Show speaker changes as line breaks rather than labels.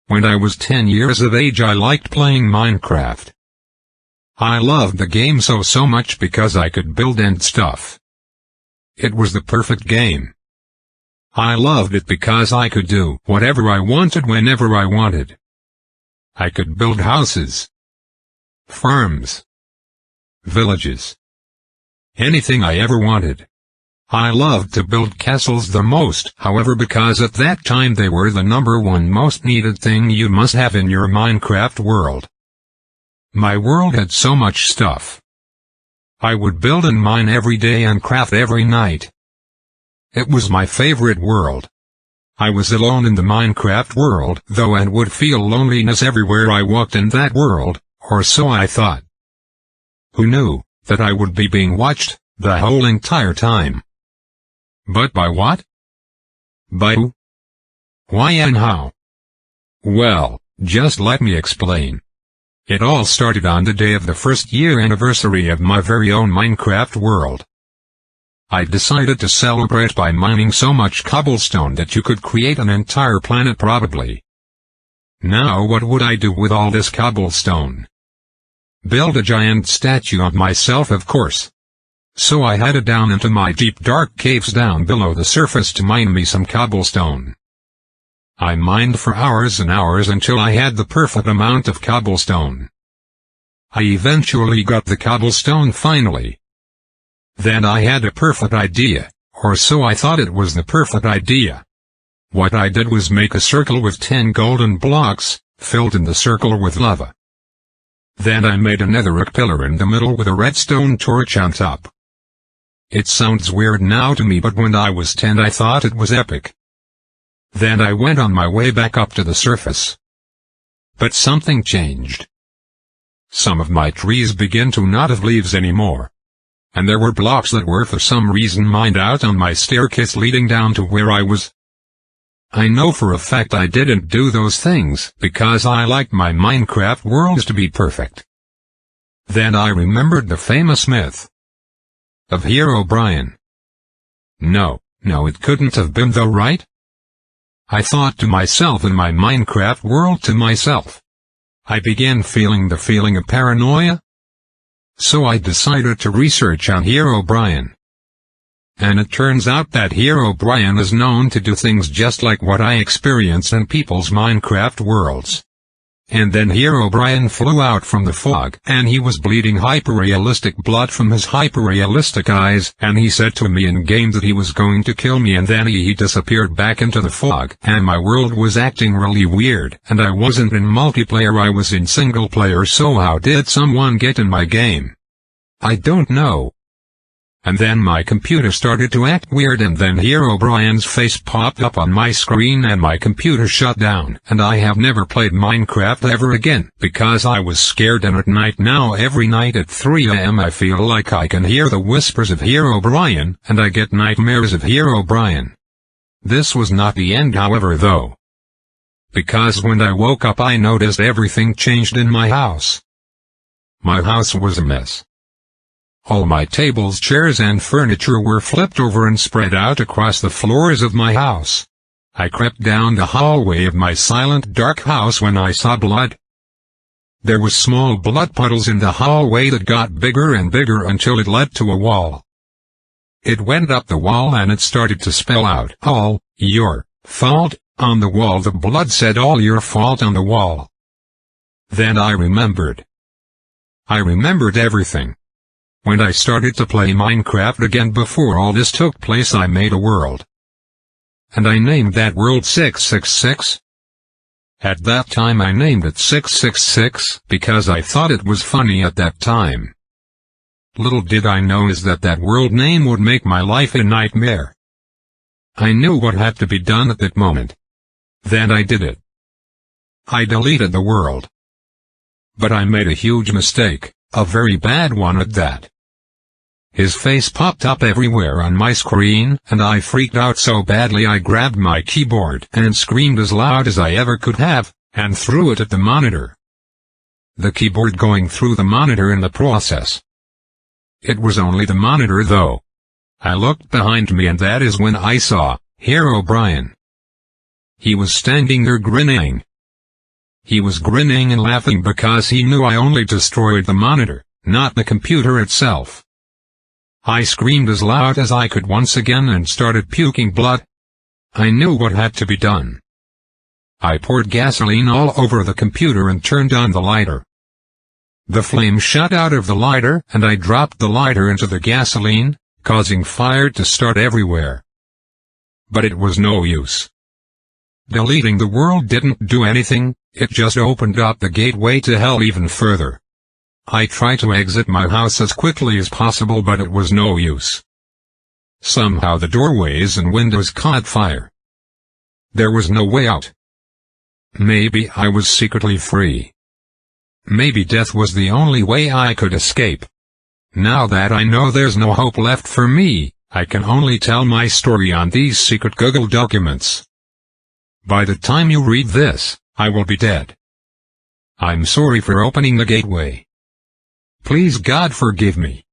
When I was 10 years of age, I liked playing Minecraft. I loved the game so much because I could build and stuff. It was the perfect game. I loved it because I could do whatever I wanted whenever I wanted. I could build houses, farms, villages, anything I ever wanted. I loved to build castles the most, however, because at that time they were the #1 most needed thing you must have in your Minecraft world. My world had so much stuff. I would build and mine every day and craft every night. It was my favorite world. I was alone in the Minecraft world, though, and would feel loneliness everywhere I walked in that world, or so I thought. Who knew that I would be being watched the whole entire time? But by what? By who? Why and how? Well, just let me explain. It all started on the day of the first year anniversary of my very own Minecraft world. I decided to celebrate by mining so much cobblestone that you could create an entire planet probably. Now what would I do with all this cobblestone? Build a giant statue of myself, of course. So I headed down into my deep dark caves down below the surface to mine me some cobblestone. I mined for hours and hours until I had the perfect amount of cobblestone. I eventually got the cobblestone finally. Then I had a perfect idea, or so I thought it was the perfect idea. What I did was make a circle with 10 golden blocks, filled in the circle with lava. Then I made a netherrack pillar in the middle with a redstone torch on top. It sounds weird now to me, but when I was 10 I thought it was epic. Then I went on my way back up to the surface. But something changed. Some of my trees began to not have leaves anymore. And there were blocks that were for some reason mined out on my staircase leading down to where I was. I know for a fact I didn't do those things because I liked my Minecraft worlds to be perfect. Then I remembered the famous myth of Herobrine. No, it couldn't have been though, right? I thought to myself in my Minecraft world to myself. I began feeling the feeling of paranoia. So I decided to research on Herobrine. And it turns out that Herobrine is known to do things just like what I experience in people's Minecraft worlds. And then Herobrine flew out from the fog, and he was bleeding hyperrealistic blood from his hyperrealistic eyes, and he said to me in-game that he was going to kill me, and then he disappeared back into the fog, and my world was acting really weird, and I wasn't in multiplayer, I was in single player, so how did someone get in my game? I don't know. And then my computer started to act weird, and then Herobrine's face popped up on my screen and my computer shut down, and I have never played Minecraft ever again, because I was scared. And at night now, every night at 3 AM I feel like I can hear the whispers of Herobrine, and I get nightmares of Herobrine. This was not the end, however, though. Because when I woke up I noticed everything changed in my house. My house was a mess. All my tables, chairs and furniture were flipped over and spread out across the floors of my house. I crept down the hallway of my silent dark house when I saw blood. There were small blood puddles in the hallway that got bigger and bigger until it led to a wall. It went up the wall and it started to spell out, "All your fault," on the wall. The blood said, "All your fault," on the wall. Then I remembered. I remembered everything. When I started to play Minecraft again before all this took place, I made a world. And I named that world 666. At that time I named it 666 because I thought it was funny at that time. Little did I know is that that world name would make my life a nightmare. I knew what had to be done at that moment. Then I did it. I deleted the world. But I made a huge mistake, a very bad one at that. His face popped up everywhere on my screen, and I freaked out so badly I grabbed my keyboard and screamed as loud as I ever could have, and threw it at the monitor. The keyboard going through the monitor in the process. It was only the monitor though. I looked behind me, and that is when I saw Herobrine. He was standing there grinning. He was grinning and laughing because he knew I only destroyed the monitor, not the computer itself. I screamed as loud as I could once again and started puking blood. I knew what had to be done. I poured gasoline all over the computer and turned on the lighter. The flame shot out of the lighter and I dropped the lighter into the gasoline, causing fire to start everywhere. But it was no use. Deleting the world didn't do anything, it just opened up the gateway to hell even further. I tried to exit my house as quickly as possible but it was no use. Somehow the doorways and windows caught fire. There was no way out. Maybe I was secretly free. Maybe death was the only way I could escape. Now that I know there's no hope left for me, I can only tell my story on these secret Google documents. By the time you read this, I will be dead. I'm sorry for opening the gateway. Please God forgive me.